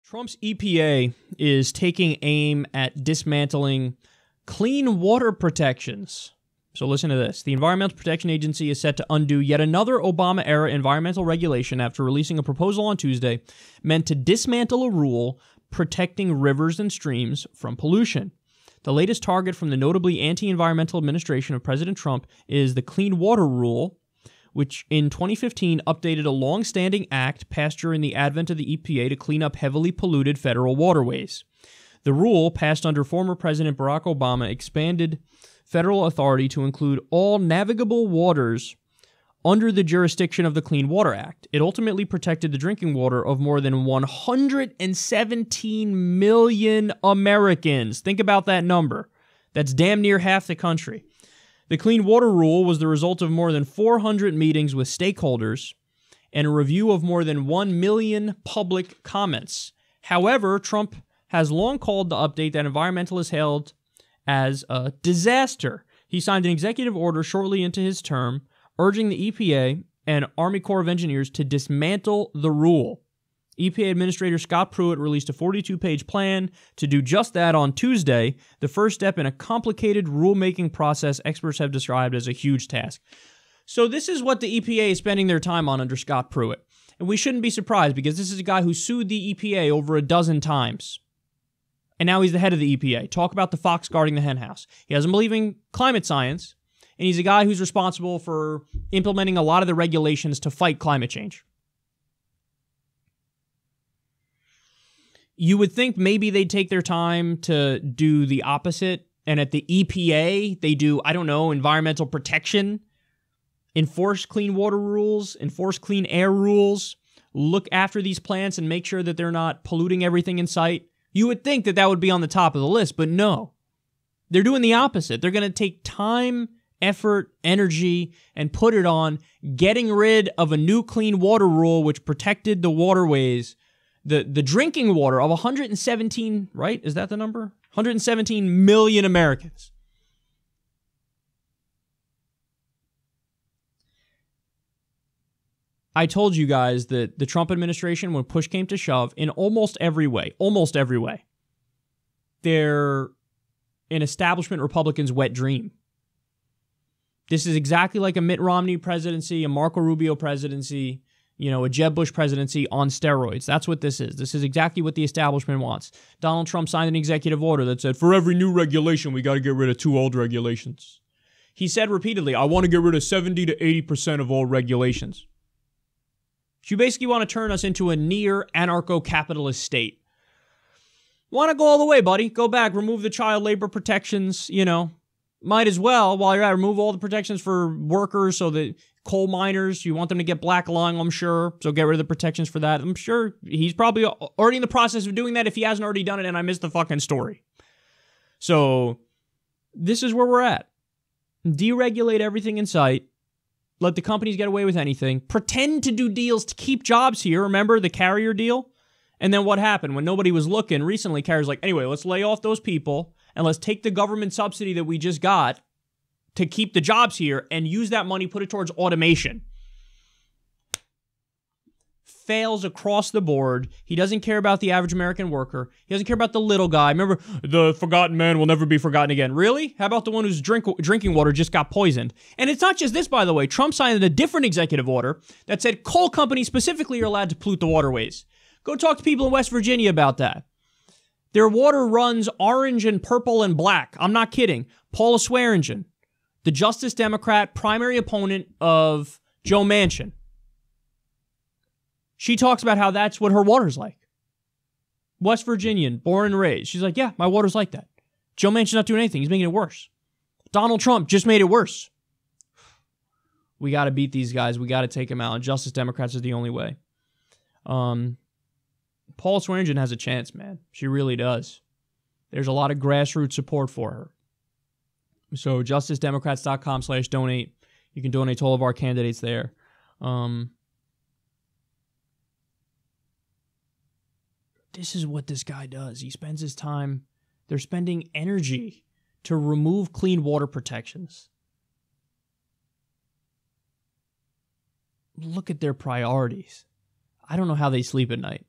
Trump's EPA is taking aim at dismantling clean water protections. So listen to this. The Environmental Protection Agency is set to undo yet another Obama-era environmental regulation after releasing a proposal on Tuesday meant to dismantle a rule protecting rivers and streams from pollution. The latest target from the notably anti-environmental administration of President Trump is the Clean Water Rule, which in 2015 updated a long-standing act passed during the advent of the EPA to clean up heavily polluted federal waterways. The rule, passed under former President Barack Obama, expanded federal authority to include all navigable waters under the jurisdiction of the Clean Water Act. It ultimately protected the drinking water of more than 117 million Americans. Think about that number. That's damn near half the country. The Clean Water Rule was the result of more than 400 meetings with stakeholders and a review of more than 1 million public comments. However, Trump has long called the update that environmentalists hailed as a disaster. He signed an executive order shortly into his term, urging the EPA and Army Corps of Engineers to dismantle the rule. EPA Administrator Scott Pruitt released a 42-page plan to do just that on Tuesday, the first step in a complicated rulemaking process experts have described as a huge task. So this is what the EPA is spending their time on under Scott Pruitt. And we shouldn't be surprised because this is a guy who sued the EPA over a dozen times. And now he's the head of the EPA. Talk about the fox guarding the henhouse. He doesn't believe in climate science, and he's a guy who's responsible for implementing a lot of the regulations to fight climate change. You would think maybe they'd take their time to do the opposite, and at the EPA, they do, I don't know, environmental protection, enforce clean water rules, enforce clean air rules, look after these plants and make sure that they're not polluting everything in sight. You would think that that would be on the top of the list, but no. They're doing the opposite. They're going to take time, effort, energy, and put it on getting rid of a new clean water rule which protected the waterways, the drinking water of 117, right? Is that the number? 117 million Americans. I told you guys that the Trump administration, when push came to shove, in almost every way, they're an establishment Republican's wet dream. This is exactly like a Mitt Romney presidency, a Marco Rubio presidency, a Jeb Bush presidency on steroids. That's what this is. This is exactly what the establishment wants. Donald Trump signed an executive order that said, for every new regulation, we got to get rid of 2 old regulations. He said repeatedly, I want to get rid of 70 to 80% of all regulations. You basically want to turn us into a near anarcho-capitalist state. Want to go all the way, buddy. Go back, remove the child labor protections, Might as well, while you're at it, remove all the protections for workers, so that coal miners, you want them to get black lung, I'm sure. So get rid of the protections for that. I'm sure he's probably already in the process of doing that if he hasn't already done it and I missed the fucking story. So this is where we're at. Deregulate everything in sight. Let the companies get away with anything. Pretend to do deals to keep jobs here. Remember the Carrier deal? And then what happened? When nobody was looking, recently Carrier's like, anyway, let's lay off those people and let's take the government subsidy that we just got to keep the jobs here and use that money, put it towards automation. Fails across the board. He doesn't care about the average American worker. He doesn't care about the little guy. Remember, the forgotten man will never be forgotten again. Really? How about the one whose drinking water just got poisoned? And it's not just this, by the way. Trump signed a different executive order that said coal companies specifically are allowed to pollute the waterways. Go talk to people in West Virginia about that. Their water runs orange and purple and black. I'm not kidding. Paula Swearengin, the Justice Democrat primary opponent of Joe Manchin. She talks about how that's what her water's like. West Virginian, born and raised. She's like, yeah, my water's like that. Joe Manchin's not doing anything. He's making it worse. Donald Trump just made it worse. We got to beat these guys. We got to take them out. And Justice Democrats is the only way. Paula Swearengin has a chance, man. She really does. There's a lot of grassroots support for her. So justicedemocrats.com/donate. You can donate to all of our candidates there. This is what this guy does. He spends his time, they're spending energy to remove clean water protections. Look at their priorities. I don't know how they sleep at night.